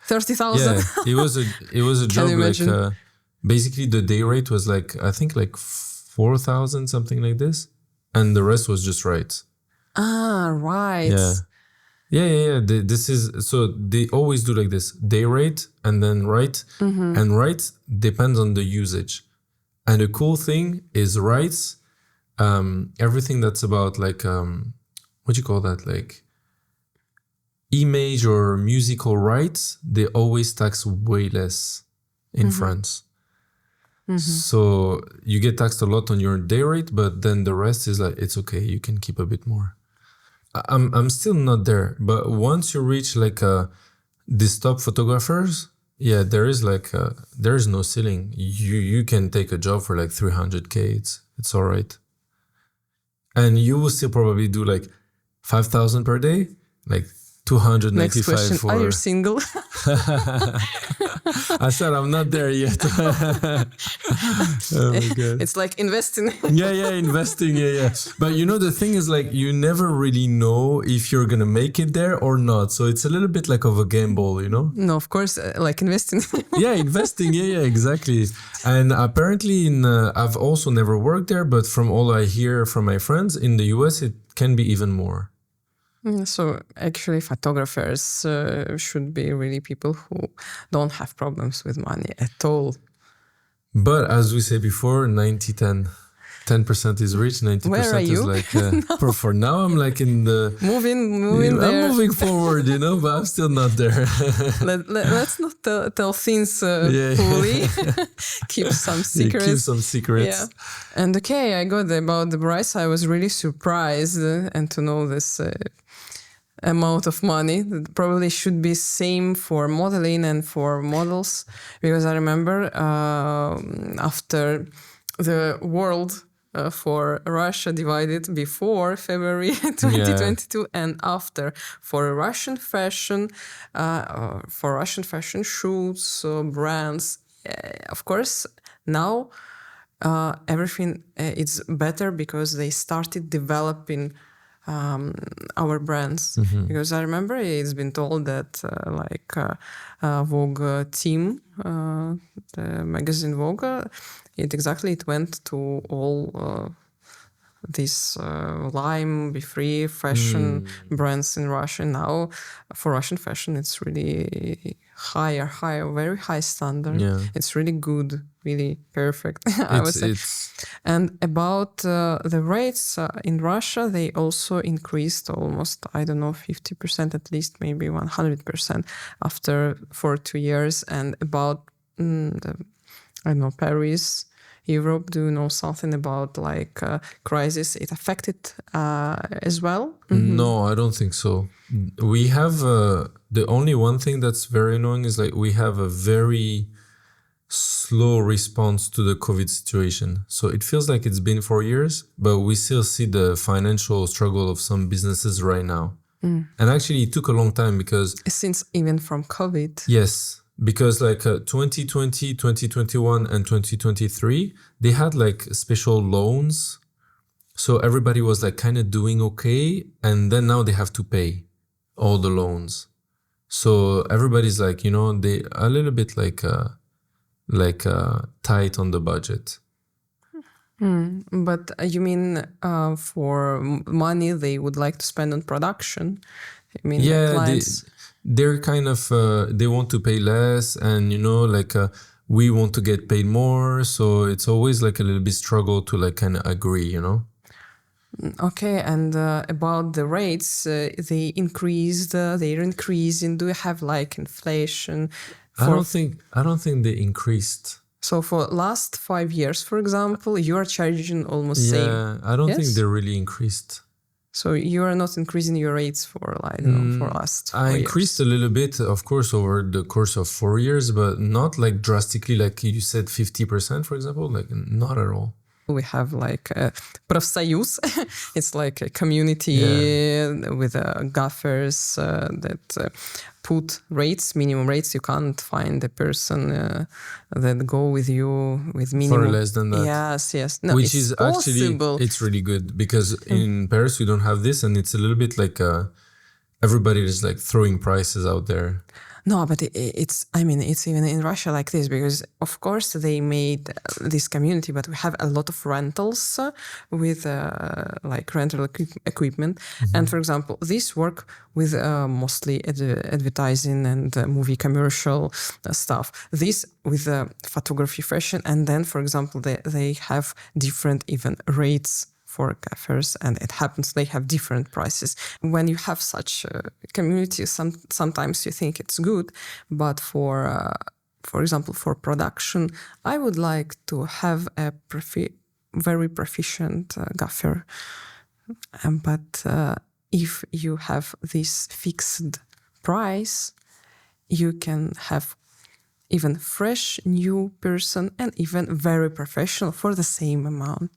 30,000? Yeah, it was a job like basically the day rate was like, I think like 4,000, something like this. And the rest was just rights. Ah, right. Yeah. This is, so they always do like this, day rate and then right. Mm-hmm. And right depends on the usage. And the cool thing is rights, everything that's about like, what do you call that? Like image or musical rights, they always tax way less in France. Mm-hmm. So you get taxed a lot on your day rate, but then the rest is like, it's okay, you can keep a bit more. I'm still not there, but once you reach like these top photographers, yeah, there is no ceiling. You can take a job for like 300K. It's all right. And you will still probably do like 5,000 per day, like 295. Next question, for... Are you single? I said I'm not there yet. Oh my God. It's like investing. Yeah, investing. Yeah. But the thing is, like, you never really know if you're going to make it there or not. So it's a little bit like of a gamble, No, of course, like investing. Yeah, investing. Yeah, exactly. And apparently I've also never worked there, but from all I hear from my friends in the US, it can be even more. So actually photographers should be really people who don't have problems with money at all. But as we said before, 90-10. 10% is rich, 90% Where are you? is like, for now I'm like in the... Moving there. I'm moving forward, but I'm still not there. Let's not tell things fully. Keep some secrets. Keep some secrets. Yeah. And okay, I got about the price. I was really surprised and to know this amount of money. That probably should be same for modeling and for models, because I remember after the world for Russia divided before February 2022 and after for Russian fashion shoots, brands. Of course, now everything is better because they started developing our brands. Mm-hmm. Because I remember it's been told that Vogue team, the magazine Vogue, it went to all these Lime, Be Free fashion brands in Russia. Now for Russian fashion, it's really higher, very high standard. Yeah. It's really good, really perfect. I would say. And about the rates in Russia, they also increased almost, 50% at least, maybe 100% for 2 years. And about Paris, Europe, do you know something about crisis? It affected as well? Mm-hmm. No, I don't think so. We have the only one thing that's very annoying is we have a very slow response to the COVID situation. So it feels like it's been 4 years, but we still see the financial struggle of some businesses right now. And actually it took a long time because... Since even from COVID. Yes. Because 2020, 2021 and 2023, they had special loans. So everybody was kind of doing okay. And then now they have to pay all the loans. So everybody's they a little bit tight on the budget. But you mean for money they would like to spend on production? I mean, clients... They're kind of, they want to pay less and, we want to get paid more. So it's always a little bit struggle to kind of agree, Okay. And about the rates, they increased, they're increasing. Do you have inflation? I don't think they increased. So for last 5 years, for example, you are charging almost same. Yeah, I don't think they really increased. So you are not increasing your rates for for last 4 years. I increased a little bit, of course, over the course of 4 years, but not drastically, like you said, 50%, for example, not at all. We have профсоюз. It's like a community with gaffers that put rates, minimum rates. You can't find a person that go with you with minimum. For less than that. Yes. No, which is possible. Actually, it's really good because in Paris, we don't have this. And it's a little bit everybody is throwing prices out there. No, but it's even in Russia like this because, of course, they made this community, but we have a lot of rentals with rental equipment. Mm-hmm. And for example, this work with mostly advertising and movie commercial stuff. This with photography fashion. And then, for example, they have different even rates for gaffers, and it happens they have different prices. When you have such a community, sometimes you think it's good, but for example, for production, I would like to have a very proficient gaffer. But if you have this fixed price, you can have even fresh new person and even very professional for the same amount.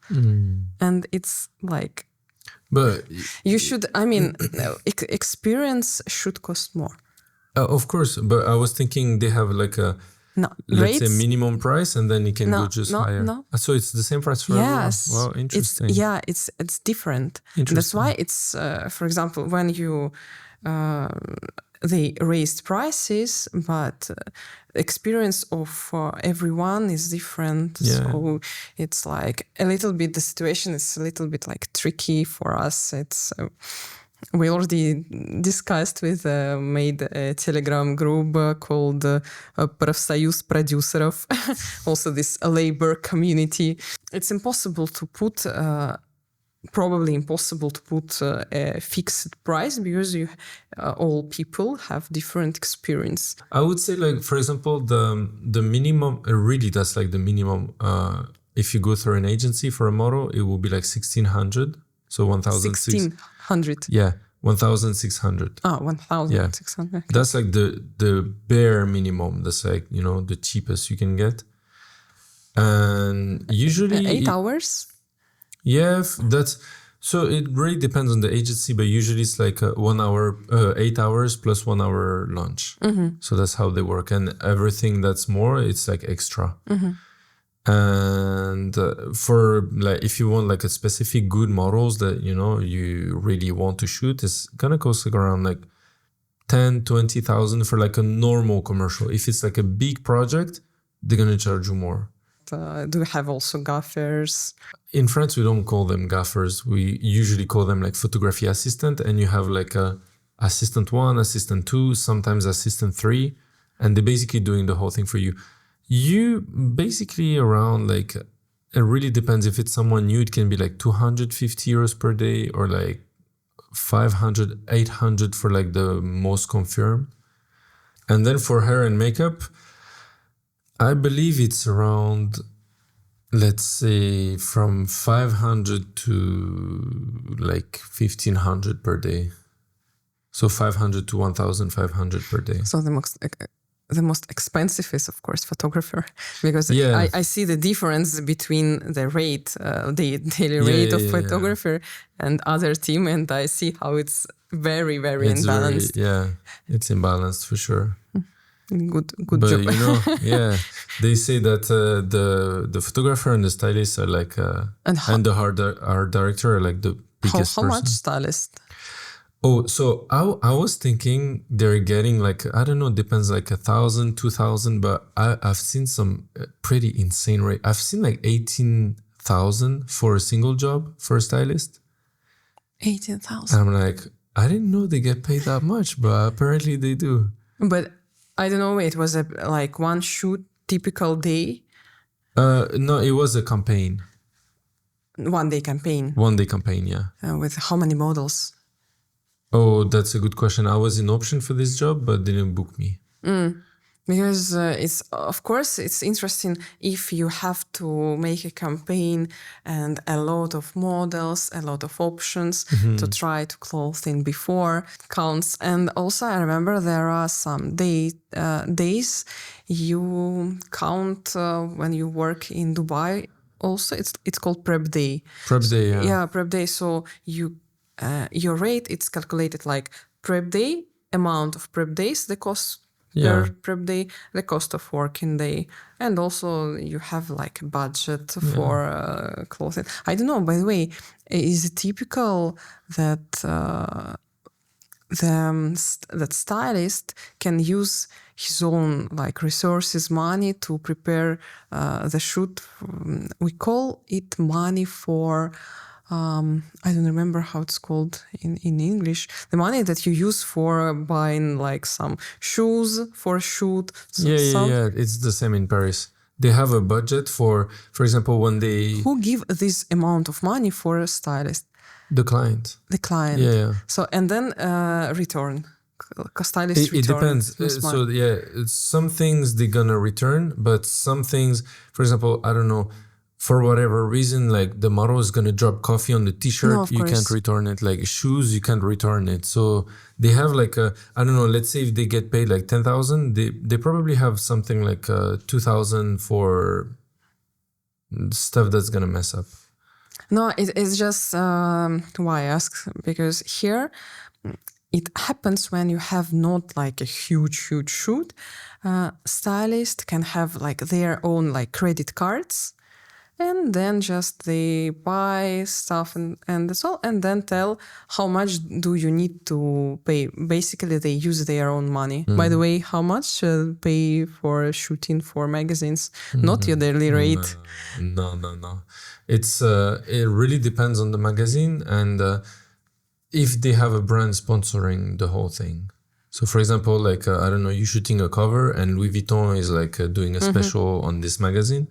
And it's but you should, experience should cost more. Of course, but I was thinking they have let's say minimum price and then you can go just higher. No. So it's the same price for everyone? Wow, interesting. It's different. That's why it's, for example, when you they raised prices, but experience of everyone is different. Yeah. So it's like a little bit, the situation is a little bit like tricky for us. It's we already discussed with made a Telegram group called Профсоюз продюсеров, also this labor community. It's impossible to put probably impossible to put a fixed price because all people have different experience. I would say, like, for example, the minimum, really that's like the minimum. If you go through an agency for a model, it will be like 1,600. So 1,600. Yeah, 1,600. 1,600. Yeah. That's like the bare minimum. That's like, you know, the cheapest you can get. And usually 8 hours? Yeah, that's so it really depends on the agency, but usually it's like 1 hour, 8 hours plus 1 hour lunch. Mm-hmm. So that's how they work. And everything that's more, it's like extra. Mm-hmm. And for like, if you want like a specific good models that, you know, you really want to shoot, it's gonna cost like around like 10,000-20,000 for like a normal commercial. If it's like a big project, they're gonna charge you more. Do you have also gaffers? In France, we don't call them gaffers. We usually call them like photography assistant, and you have like a assistant 1, assistant 2, sometimes assistant 3, and they're basically doing the whole thing for you. You basically around like, it really depends. If it's someone new, it can be like 250 euros per day or like 500, 800 for like the most confirmed. And then for hair and makeup, I believe it's around, let's say, from 500 to like 1,500 per day. So 500 to 1,500 per day. So the most expensive is, of course, photographer, because Yeah. I see the difference between the rate, the daily rate of photographer and other team, and I see how it's very, very imbalanced. It's imbalanced for sure. Good but, job. You know, they say that the photographer and the stylist are like, and the art director are like the biggest how person. much stylist? Oh, so I was thinking they're getting like, I don't know, depends, like 1,000, 2,000, but I've seen some pretty insane rate. I've seen like 18,000 for a single job for a stylist. 18,000. I'm like, I didn't know they get paid that much, but apparently they do. But I don't know, it was like one shoot, typical day? No, it was a campaign. 1 day campaign? 1 day campaign, yeah. With how many models? Oh, that's a good question. I was in option for this job, but they didn't book me. Because it's, of course, it's interesting if you have to make a campaign and a lot of models, a lot of options to try to close in before counts. And also I remember there are some days you count when you work in Dubai. Also, it's called prep day. Prep day, yeah. Yeah, prep day. So you your rate, it's calculated like prep day, amount of prep days, the cost per prep day, the cost of working day, and also you have like a budget for clothing. I don't know, by the way, is it typical that that stylist can use his own like resources, money to prepare the shoot? We call it money for I don't remember how it's called in English. The money that you use for buying like some shoes for a shoot. Yeah. It's the same in Paris. They have a budget for example, when they... Who give this amount of money for a stylist? The client. The client. Yeah. So, and then return. Stylist return. It depends. So, some things they're gonna return, but some things, for example, I don't know, for whatever reason, like the model is going to drop coffee on the t-shirt, you can't return it. Like shoes, you can't return it. So they have like I don't know, let's say if they get paid like 10,000, they probably have something like 2,000 for stuff that's going to mess up. No, it's just why I ask, because here it happens when you have not like a huge shoot. Stylist can have like their own like credit cards. and then just they buy stuff and that's all, and then tell how much do you need to pay. Basically, they use their own money. By the way, how much pay for shooting for magazines? Not your daily rate. No. It's it really depends on the magazine and if they have a brand sponsoring the whole thing. So, for example, like I don't know, you're shooting a cover and Louis Vuitton is like doing a special on this magazine.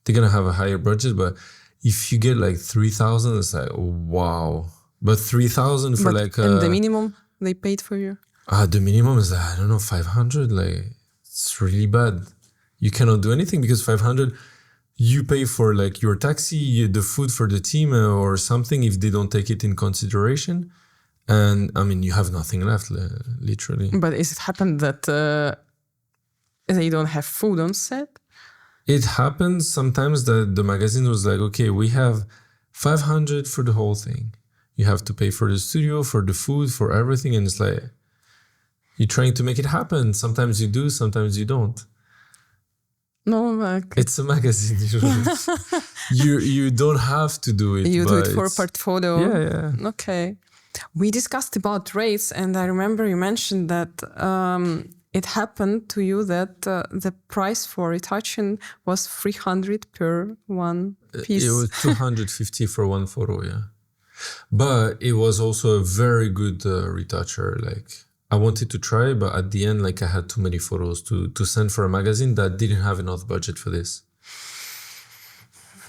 They're gonna have a higher budget, but if you get like 3,000, it's like wow. But 3,000 for and the minimum they paid for you? The minimum is I don't know 500. Like it's really bad. You cannot do anything because 500. You pay for like your taxi, the food for the team, or something if they don't take it in consideration, and I mean you have nothing left, literally. But is it happened that they don't have food on set? It happens sometimes that the magazine was like, okay, we have 500 for the whole thing. You have to pay for the studio, for the food, for everything. And it's like, you're trying to make it happen. Sometimes you do, sometimes you don't. No, it's a magazine. You don't have to do it. You do it for a portfolio. Yeah. Okay. We discussed about rates, and I remember you mentioned that it happened to you that the price for retouching was 300 per one piece. It was 250 for one photo, yeah. But it was also a very good retoucher. Like I wanted to try, but at the end, like I had too many photos to send for a magazine that didn't have enough budget for this.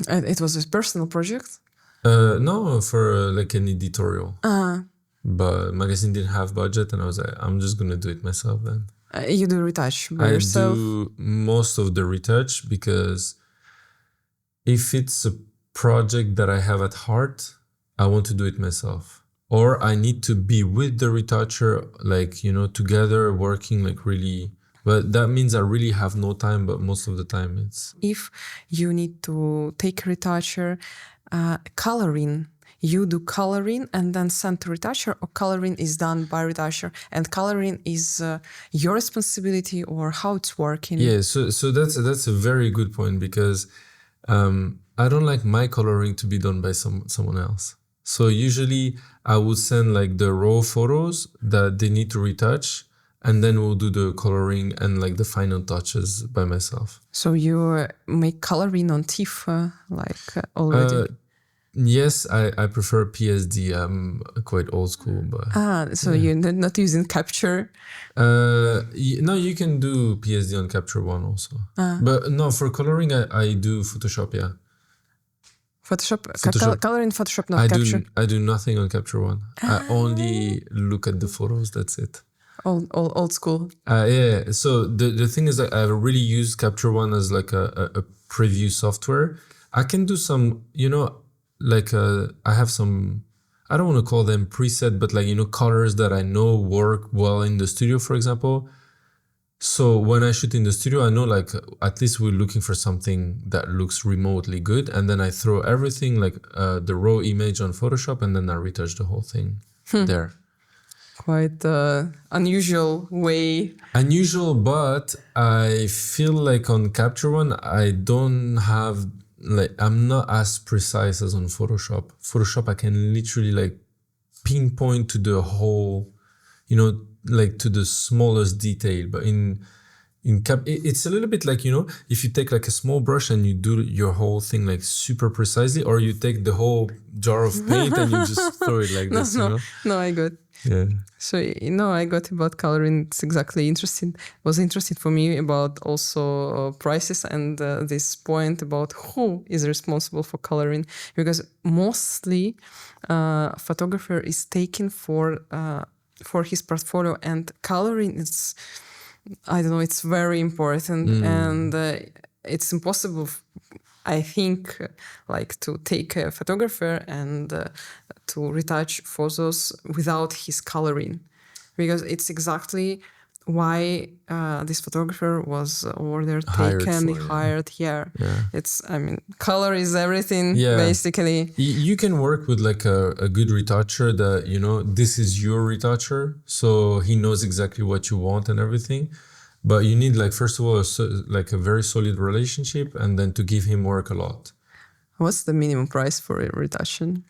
And it was a personal project? No, for like an editorial. But magazine didn't have budget, and I was like, I'm just gonna do it myself then. You do retouch by yourself? I do most of the retouch because if it's a project that I have at heart, I want to do it myself. Or I need to be with the retoucher, like, you know, together working like really. But that means I really have no time, but most of the time it's... If you need to take a retoucher, coloring, you do coloring and then send to retoucher, or coloring is done by retoucher and coloring is your responsibility, or how it's working? Yeah, so that's a very good point because I don't like my coloring to be done by someone else. So usually I would send like the raw photos that they need to retouch, and then we'll do the coloring and like the final touches by myself. So you make coloring on TIFF already? Yes, I prefer PSD. I'm quite old school, but... so you're not using Capture? No, you can do PSD on Capture One also. But no, for coloring, I do Photoshop, yeah. Photoshop. Color in Photoshop, not Capture? I do nothing on Capture One. I only look at the photos, that's it. Old school. Yeah, so the thing is that I really use Capture One as like a preview software. I can do some, you know, like I have some, I don't want to call them preset, but like, you know, colors that I know work well in the studio, for example. So when I shoot in the studio, I know like at least we're looking for something that looks remotely good. And then I throw everything like the raw image on Photoshop, and then I retouch the whole thing there. Quite unusual way. Unusual, but I feel like on Capture One, I don't have, like, I'm not as precise as on Photoshop. Photoshop, I can literally like pinpoint to the whole, you know, like to the smallest detail. But in it's a little bit like, you know, if you take like a small brush and you do your whole thing like super precisely, or you take the whole jar of paint and you just throw it like this, you know? No, I got. Yeah. So, you know, I got about coloring. It's exactly interesting. Was interesting for me about also prices and this point about who is responsible for coloring, because mostly photographer is taken for his portfolio, and coloring is, I don't know, it's very important and it's impossible, I think, like to take a photographer and to retouch photos without his coloring, because it's exactly why this photographer was ordered, hired. Yeah. It's, I mean, color is everything, basically. You can work with like a good retoucher that, you know, this is your retoucher, so he knows exactly what you want and everything. But you need, like, first of all, like a very solid relationship, and then to give him work a lot. What's the minimum price for a retouching?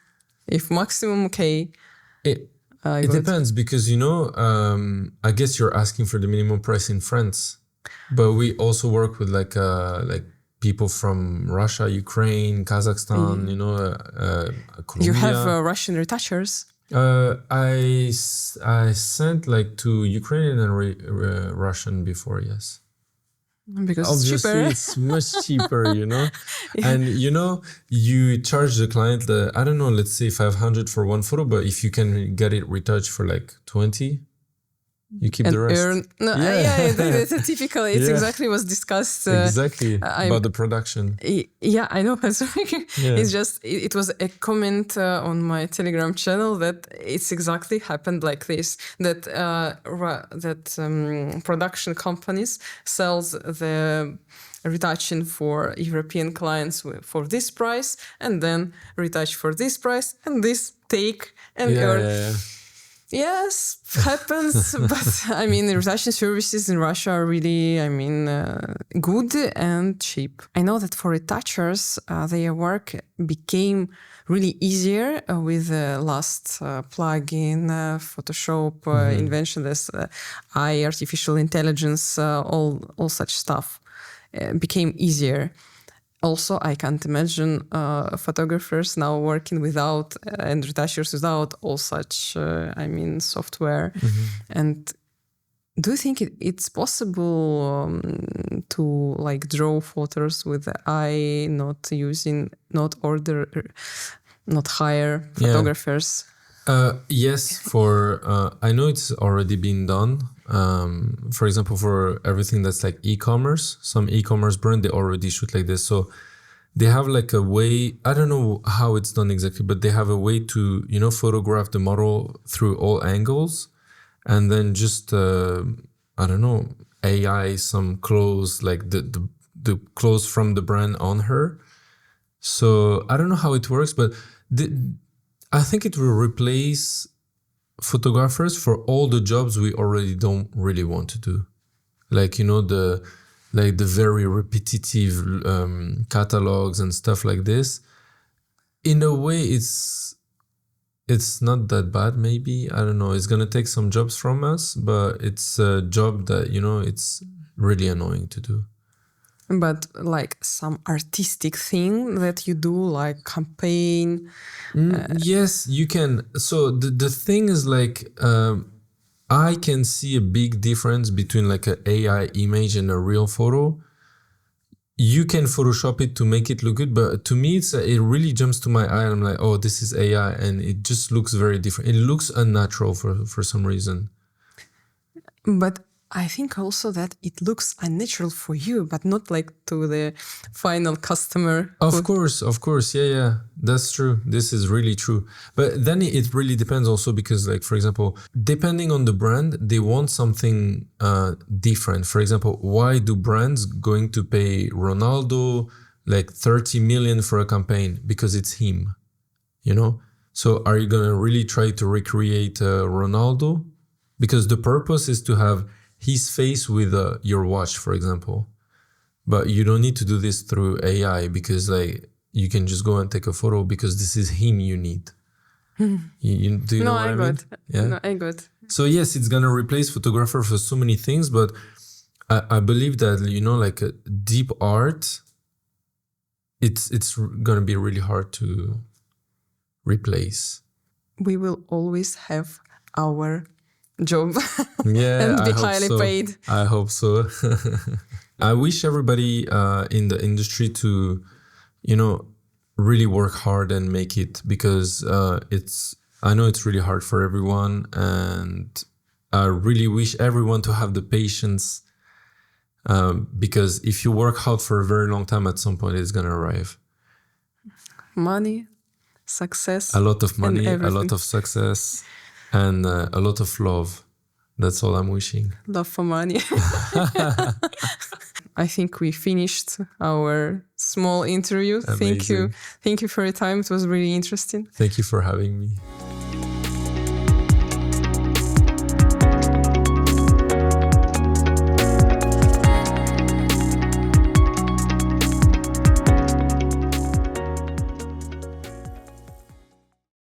If maximum, okay. It depends because, I guess you're asking for the minimum price in France. But we also work with like people from Russia, Ukraine, Kazakhstan, Colombia. You have Russian retouchers? I sent like to Ukrainian and Russian before, yes. Because obviously it's much cheaper, Yeah. And you charge the client let's say 500 for one photo, but if you can get it retouched for like 20, you keep the rest. That's typical. It's exactly what's discussed. About the production. Yeah, I know. It's just it was a comment on my Telegram channel that it's exactly happened like this. That production companies sells the retouching for European clients for this price, and then retouch for this price, and this take and earn. Yes, happens, but the retouching services in Russia are really, good and cheap. I know that for retouchers, their work became really easier with the last plugin, Photoshop, invention, this AI, artificial intelligence, all such stuff became easier. Also, I can't imagine photographers now working without and retouchers without all such, software. Mm-hmm. And do you think it's possible to draw photos with the eye, not hire photographers? Yes, I know it's already been done. For example, for everything that's like e-commerce, some e-commerce brand, they already shoot like this. So they have like a way, I don't know how it's done exactly, but they have a way to, photograph the model through all angles and then just, AI some clothes, like the clothes from the brand on her. So I don't know how it works, but I think it will replace photographers for all the jobs we already don't really want to do. Like, the very repetitive catalogs and stuff like this. In a way, it's not that bad, maybe. I don't know. It's going to take some jobs from us, but it's a job that, it's really annoying to do. But like some artistic thing that you do, like campaign. Yes, you can. So the thing is like, I can see a big difference between like an AI image and a real photo. You can Photoshop it to make it look good, but to me, it really jumps to my eye. I'm like, oh, this is AI, and it just looks very different. It looks unnatural for some reason. But I think also that it looks unnatural for you, but not like to the final customer. Of course. Yeah. That's true. This is really true. But then it really depends also because, like, for example, depending on the brand, they want something different. For example, why do brands going to pay Ronaldo like 30 million for a campaign? Because it's him, So are you going to really try to recreate Ronaldo? Because the purpose is to have his face with your watch, for example. But you don't need to do this through AI because like you can just go and take a photo because this is him you need. Do you know what I mean? Yeah? No, I got. So yes, it's going to replace photographer for so many things, but I believe that, like a deep art, it's going to be really hard to replace. We will always have our job and be highly paid. I hope so. I wish everybody in the industry to, really work hard and make it because I know it's really hard for everyone, and I really wish everyone to have the patience because if you work hard for a very long time, at some point it's gonna arrive. Money, success. A lot of money, a lot of success. And a lot of love. That's all I'm wishing. Love for money. I think we finished our small interview. Amazing. Thank you for your time. It was really interesting. Thank you for having me.